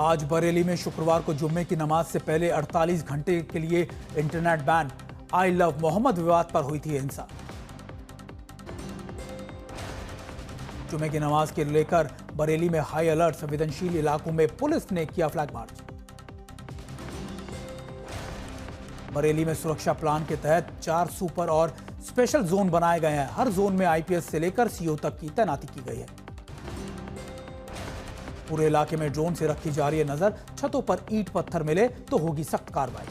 आज बरेली में शुक्रवार को जुम्मे की नमाज से पहले 48 घंटे के लिए internet ban. I love Muhammad विवाद पर हुई थी हिंसा। जुम्मे की नमाज के लेकर बरेली में हाई अलर्ट। संवेदनशील इलाकों में पुलिस ने किया फ्लैग मार्च। बरेली में सुरक्षा प्लान के तहत 4 सुपर और स्पेशल जोन बनाए गए हैं। हर जोन में आईपीएस से लेकर सीओ तक की तैनाती की गई है। पूरे इलाके में ड्रोन से रखी जा रही है नजर। छतों पर ईंट पत्थर मिले तो होगी सख्त कार्रवाई।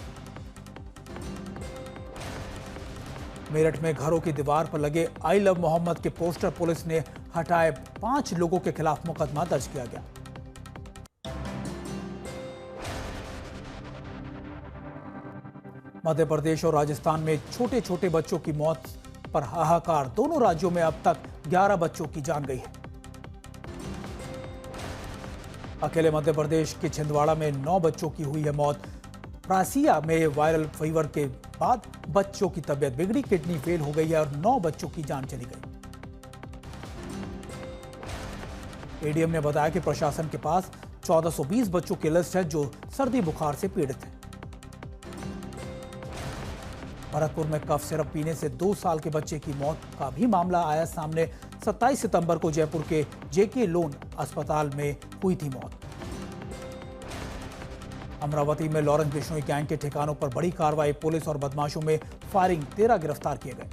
मेरठ में घरों की दीवार पर लगे आई लव मोहम्मद के पोस्टर पुलिस ने हटाए। 5 लोगों के खिलाफ मुकदमा दर्ज किया गया। मध्य प्रदेश और राजस्थान में छोटे छोटे बच्चों की मौत पर हाहाकार। दोनों राज्यों में अब तक 11 बच्चों की जान गई है। अकेले मध्य प्रदेश के छिंदवाड़ा में 9 बच्चों की हुई है मौत। प्रासिया में वायरल फीवर के बाद बच्चों की तबीयत बिगड़ी, किडनी फेल हो गई है और 9 बच्चों की जान चली गई। एडीएम ने बताया कि प्रशासन के पास 1420 बच्चों की लिस्ट है जो सर्दी बुखार से पीड़ित हैं। भरतपुर में कफ सिरप पीने से 2 साल के बच्चे की मौत का भी मामला आया सामने। 27 सितंबर को जयपुर के जेके लोन अस्पताल में हुई थी मौत। अमरावती में लॉरेंस बिश्नोई गैंग के ठिकानों पर बड़ी कार्रवाई। पुलिस और बदमाशों में फायरिंग, 13 गिरफ्तार किए गए।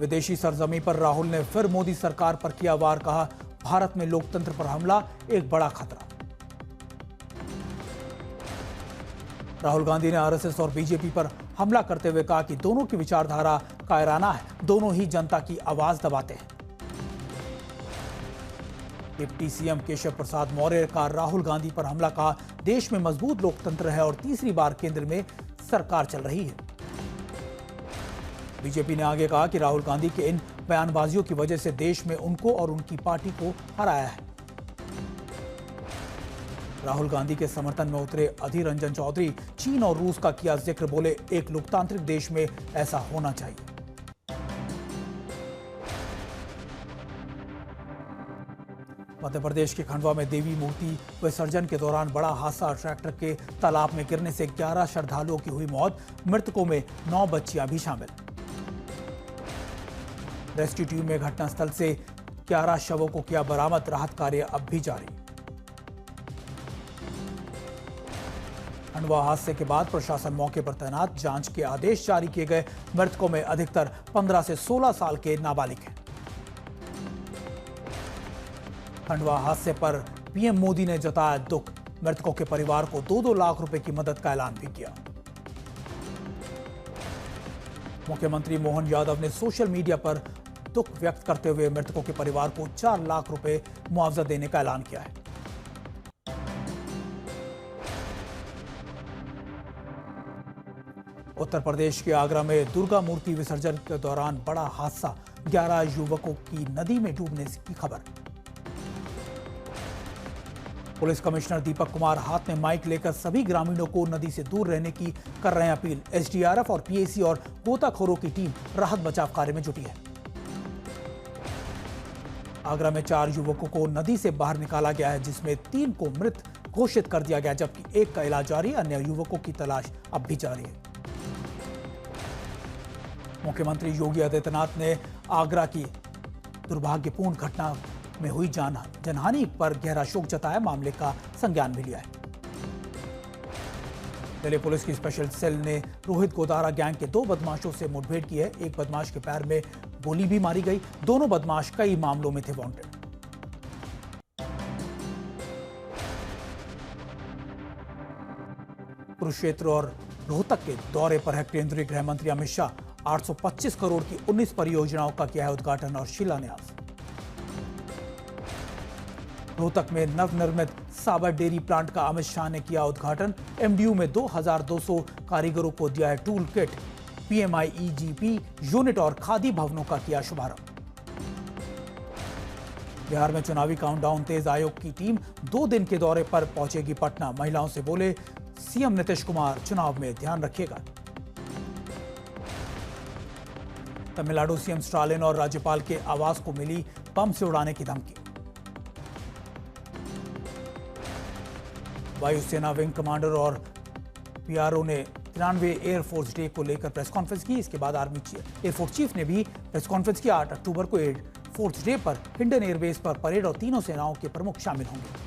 विदेशी सरजमी पर राहुल ने फिर मोदी सरकार पर किया वार। कहा, भारत में लोकतंत्र पर हमला एक बड़ा खतरा। राहुल गांधी ने आरएसएस और बीजेपी पर हमला करते हुए कहा कि दोनों की विचारधारा कायराना है, दोनों ही जनता की आवाज दबाते हैं। डिप्टी सीएम केशव प्रसाद मौर्य का राहुल गांधी पर हमला। कहा, देश में मजबूत लोकतंत्र है और तीसरी बार केंद्र में सरकार चल रही है। बीजेपी ने आगे कहा कि राहुल गांधी के इन बयानबाजियों की वजह से देश में उनको और उनकी पार्टी को हराया है। राहुल गांधी के समर्थन में उतरे अधीर रंजन चौधरी चीन और रूस का किया जिक्र। बोले, एक लोकतांत्रिक देश में ऐसा होना चाहिए। मध्य प्रदेश के खंडवा में देवी मूर्ति विसर्जन के दौरान बड़ा हादसा। ट्रैक्टर के तालाब में गिरने से 11 श्रद्धालुओं की हुई मौत। मृतकों में 9 बच्चियां भी शामिल। रेस्क्यू टीम में घटनास्थल से 11 शवों को किया बरामद। राहत कार्य अब भी जारी। खंडवा हादसे के बाद प्रशासन मौके पर तैनात। जांच के आदेश जारी किए गए। मृतकों में अधिकतर 15 से 16 साल के नाबालिग हैं। खंडवा हादसे पर पीएम मोदी ने जताया दुख। मृतकों के परिवार को 2-2 लाख रुपए की मदद का ऐलान भी किया। मुख्यमंत्री मोहन यादव ने सोशल मीडिया पर दुख व्यक्त करते हुए मृतकों के परिवार को 4 लाख रुपए मुआवजा देने का ऐलान किया है। उत्तर प्रदेश के आगरा में दुर्गा मूर्ति विसर्जन के दौरान बड़ा हादसा। 11 युवकों की नदी में डूबने की खबर। पुलिस कमिश्नर दीपक कुमार हाथ में माइक लेकर सभी ग्रामीणों को नदी से दूर रहने की कर रहे हैं अपील। एसडीआरएफ और पीएसी और गोताखोरों की टीम राहत बचाव कार्य में जुटी है। आगरा में 4 युवकों को नदी से बाहर निकाला गया है, जिसमें 3 को मृत घोषित कर दिया गया, जबकि 1 का इलाज जारी। अन्य युवकों की तलाश अब भी जारी है। मुख्यमंत्री योगी आदित्यनाथ ने आगरा की दुर्भाग्यपूर्ण घटना में हुई जनहानि पर गहरा शोक जताया। मामले का संज्ञान भी लिया है। दिल्ली पुलिस की स्पेशल सेल ने रोहित गोदारा गैंग के 2 बदमाशों से मुठभेड़ की है। एक बदमाश के पैर में गोली भी मारी गई। दोनों बदमाश कई मामलों में थे वांटेड। कुरुक्षेत्र और रोहतक के दौरे पर है केंद्रीय गृह मंत्री अमित शाह। 825 करोड़ की 19 परियोजनाओं का किया है उद्घाटन और शिलान्यास। रोहतक में नवनिर्मित साबर डेयरी प्लांट का अमित शाह ने किया उद्घाटन। एमडीयू में 2200 कारीगरों को दिया है टूल किट। पीएमआईईजीपी यूनिट और खादी भवनों का किया शुभारंभ। बिहार में चुनावी काउंटडाउन तेज। आयोग की टीम 2 दिन के दौरे पर पहुंचेगी पटना। महिलाओं से बोले सीएम नीतीश कुमार, चुनाव में ध्यान रखिएगा। तमिलनाडु सीएम स्टालिन और राज्यपाल के आवास को मिली बम से उड़ाने की धमकी। वायुसेना विंग कमांडर और पीआरओ ने 93वें एयरफोर्स डे को लेकर प्रेस कॉन्फ्रेंस की। इसके बाद आर्मी एयरफोर्स चीफ ने भी प्रेस कॉन्फ्रेंस की। 8 अक्टूबर को एयरफोर्स डे पर हिंडन एयरबेस पर परेड और तीनों सेनाओं के प्रमुख शामिल होंगे।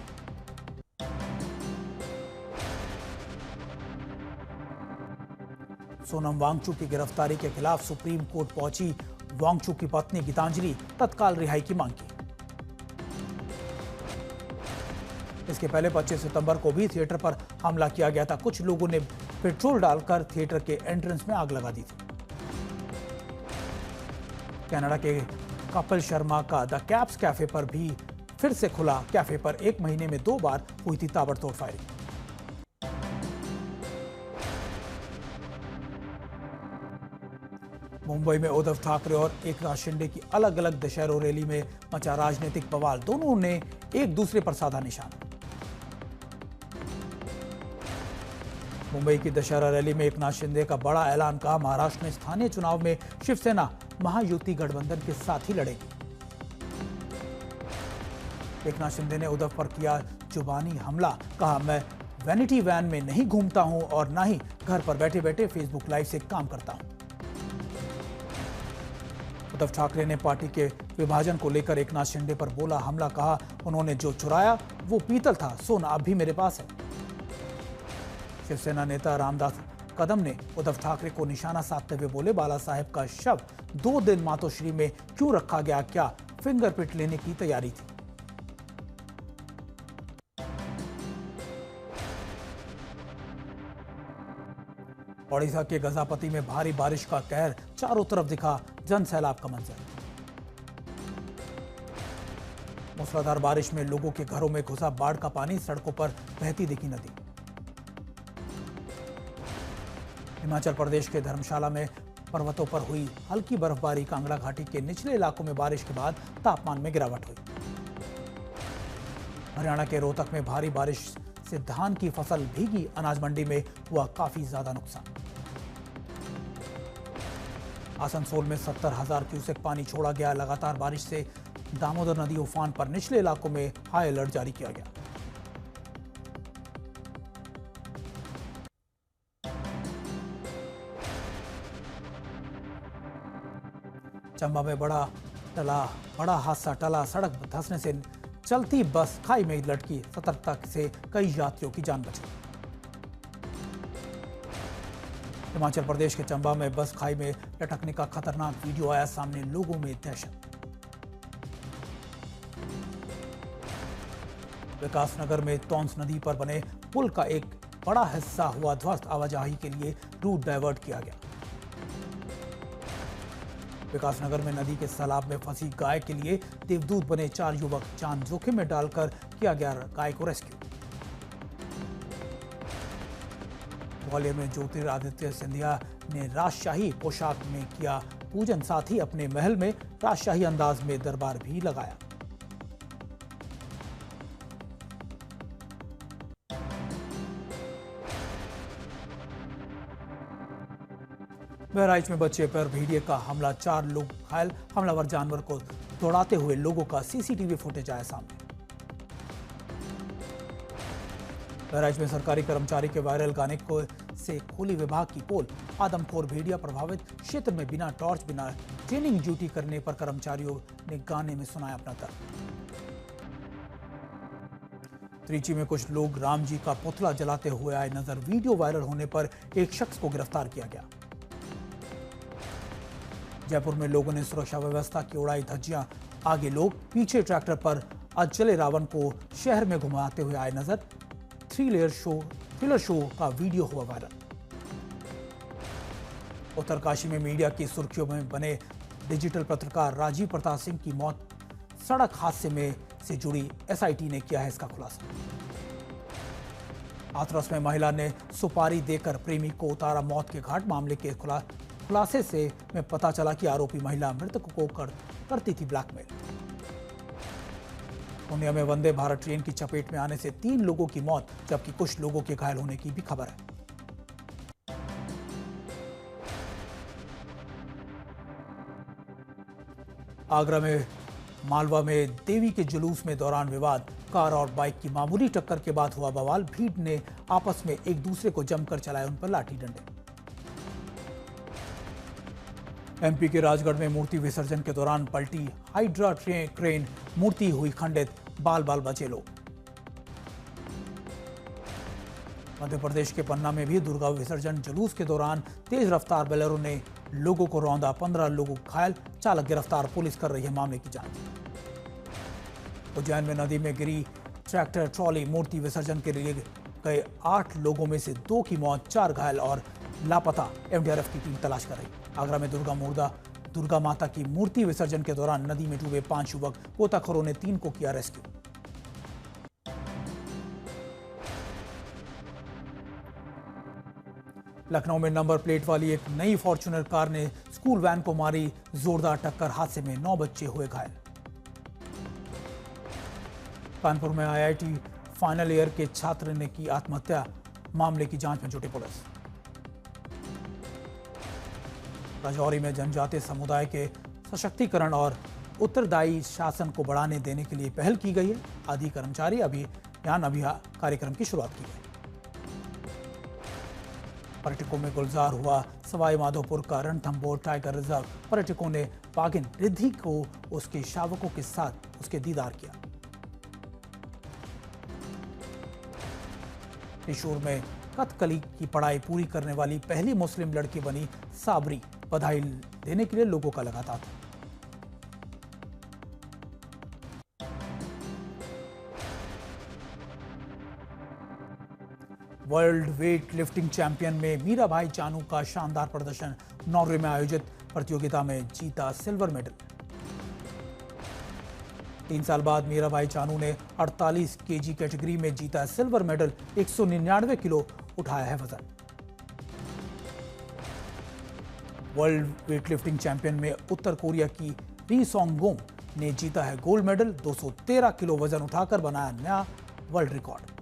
सोनम वांगचुक की गिरफ्तारी के खिलाफ सुप्रीम कोर्ट पहुंची वांगचुक की पत्नी गीतांजलि, तत्काल रिहाई की मांग की। इसके पहले 25 सितंबर को भी थिएटर पर हमला किया गया था। कुछ लोगों ने पेट्रोल डालकर थिएटर के एंट्रेंस में आग लगा दी थी। कनाडा के कपिल शर्मा का द कैप्स कैफे पर भी फिर से खुला। कैफे पर 1 महीने में 2 बार हुई थी ताबड़तोड़ फायरिंग। मुंबई में उद्धव ठाकरे और एकनाथ शिंदे की अलग अलग दशहरा रैली में मचा राजनीतिक बवाल। दोनों ने एक दूसरे पर साधा निशाना। मुंबई की दशहरा रैली में एकनाथ शिंदे का बड़ा ऐलान, कहा महाराष्ट्र में स्थानीय चुनाव में शिवसेना महायुति गठबंधन के साथ ही लड़ेगी। एकनाथ शिंदे ने उद्धव पर किया जुबानी हमला, कहा मैं वैनिटी वैन में नहीं घूमता हूं और ना ही घर पर बैठे बैठे फेसबुक लाइव से काम करता हूं। उद्धव ठाकरे ने पार्टी के विभाजन को लेकर एकनाथ शिंदे पर बोला हमला, कहा उन्होंने जो चुराया वो पीतल था, सोना अब भी मेरे पास है। शिवसेना नेता रामदास कदम ने उद्धव ठाकरे को निशाना साधते हुए बोले बाला साहेब का शव 2 दिन मातोश्री में क्यों रखा गया, क्या फिंगरप्रिंट लेने की तैयारी थी। ओडिशा के गजापति में भारी बारिश का कहर, चारों तरफ दिखा जन सैलाब का मंजर। मूसलाधार बारिश में लोगों के घरों में घुसा बाढ़ का पानी, सड़कों पर बहती दिखी नदी। हिमाचल प्रदेश के धर्मशाला में पर्वतों पर हुई हल्की बर्फबारी। कांगड़ा घाटी के निचले इलाकों में बारिश के बाद तापमान में गिरावट हुई। हरियाणा के रोहतक में भारी बारिश से धान की फसल भीगी, अनाज मंडी में हुआ काफी ज्यादा नुकसान। आसनसोल में 70,000 क्यूसेक पानी छोड़ा गया। लगातार बारिश से दामोदर नदी उफान पर, निचले इलाकों में हाई अलर्ट जारी किया गया। चंबा में बड़ा हादसा टला। सड़क धंसने से चलती बस खाई में लटकी। सतर्कता से कई यात्रियों की जान बची। हिमाचल प्रदेश के चंबा में बस खाई में लटकने का खतरनाक वीडियो आया सामने, लोगों में दहशत। विकासनगर में टॉन्स नदी पर बने पुल का एक बड़ा हिस्सा हुआ ध्वस्त। आवाजाही के लिए रूट डायवर्ट किया गया। विकासनगर में नदी के सैलाब में फंसी गाय के लिए देवदूत बने 4 युवक, जान जोखिम में डालकर किया गया गाय को रेस्क्यू। ग्वालियर में ज्योतिरादित्य सिंधिया ने राजशाही पोशाक में किया पूजन, साथ ही अपने महल में राजशाही अंदाज में दरबार भी लगाया। बहराइच में बच्चे पर भेड़िए का हमला, 4 लोग घायल। हमलावर जानवर को दौड़ाते हुए लोगों का सीसीटीवी फुटेज आया सामने। बहराइच में सरकारी कर्मचारी के वायरल गाने को से खोली विभाग की पोल। आदमखोर भेड़िया प्रभावित क्षेत्र में बिना टॉर्च, बिना ट्रेनिंग ड्यूटी करने पर कर्मचारियों ने गाने में सुनाया अपना दर्द। त्रिची में कुछ लोग राम जी का पुतला जलाते हुए आए नजर। वीडियो वायरल होने पर एक शख्स को गिरफ्तार किया गया। जयपुर में लोगों ने सुरक्षा व्यवस्था की उड़ाई धज्जियां। आगे लोग, पीछे ट्रैक्टर पर अचले रावण को शहर में घुमाते हुए आए नजर। थ्रिलर शो का वीडियो हुआ वायरल। उत्तरकाशी में मीडिया की सुर्खियों में बने डिजिटल पत्रकार राजीव प्रताप सिंह की मौत सड़क हादसे में से जुड़ी एसआईटी ने किया है इसका खुलासा। हाथरस में महिला ने सुपारी देकर प्रेमी को उतारा मौत के घाट। मामले के खुलासे से में पता चला कि आरोपी महिला मृतक को करती थी ब्लैकमेल। पूर्णिया में वंदे भारत ट्रेन की चपेट में आने से 3 लोगों की मौत, जबकि कुछ लोगों के घायल होने की भी खबर है। आगरा में मालवा में देवी के जुलूस में दौरान विवाद, कार और बाइक की मामूली टक्कर के बाद हुआ बवाल। भीड़ ने आपस में एक दूसरे को जमकर चलाए उन पर लाठी डंडे। एमपी के राजगढ़ में मूर्ति विसर्जन के दौरान पलटी हाइड्रा क्रेन, मूर्ति हुई खंडित, बाल बाल बचे लोग। मध्य प्रदेश के पन्ना में भी दुर्गा विसर्जन जुलूस के दौरान तेज रफ्तार बोलेरो ने लोगों को रौंदा, 15 लोग घायल, चालक गिरफ्तार, पुलिस कर रही है मामले की जांच। उज्जैन में नदी में गिरी ट्रैक्टर ट्रॉली, मूर्ति विसर्जन के लिए गए 8 लोगों में से 2 की मौत, 4 घायल और लापता। एमडीआरएफ की टीम तलाश कर रही। आगरा में दुर्गा माता की मूर्ति विसर्जन के दौरान नदी में डूबे 5 युवक, गोताखोरों ने 3 को किया रेस्क्यू। लखनऊ में नंबर प्लेट वाली एक नई फॉर्च्यूनर कार ने स्कूल वैन को मारी जोरदार टक्कर, हादसे में 9 बच्चे हुए घायल। कानपुर में आईआईटी फाइनल ईयर के छात्र ने की आत्महत्या, मामले की जांच में जुटी पुलिस। राजौरी में जनजातीय समुदाय के सशक्तिकरण और उत्तरदायी शासन को बढ़ाने देने के लिए पहल की गई है। आदि कर्मचारी अभियान कार्यक्रम की शुरुआत की गई। पर्यटकों में गुलजार हुआ सवाई माधोपुर का रणथंभौर टाइगर रिजर्व। पर्यटकों ने बाघिन रिद्धि को उसके शावकों के साथ उसके दीदार किया। त्रिशूर में कथकली की पढ़ाई पूरी करने वाली पहली मुस्लिम लड़की बनी साबरी, बधाई देने के लिए लोगों का लगा तांता। वर्ल्ड वेट लिफ्टिंग चैंपियन में मीराबाई चानू का शानदार प्रदर्शन। नॉर्वे में आयोजित प्रतियोगिता में जीता सिल्वर मेडल। 3 साल बाद मीराबाई चानू ने 48 केजी कैटेगरी में जीता सिल्वर मेडल। 199 किलो उठाया है वजन। वर्ल्ड वेटलिफ्टिंग चैंपियन में उत्तर कोरिया की री सोंग गोम ने जीता है गोल्ड मेडल। 213 किलो वजन उठाकर बनाया नया वर्ल्ड रिकॉर्ड।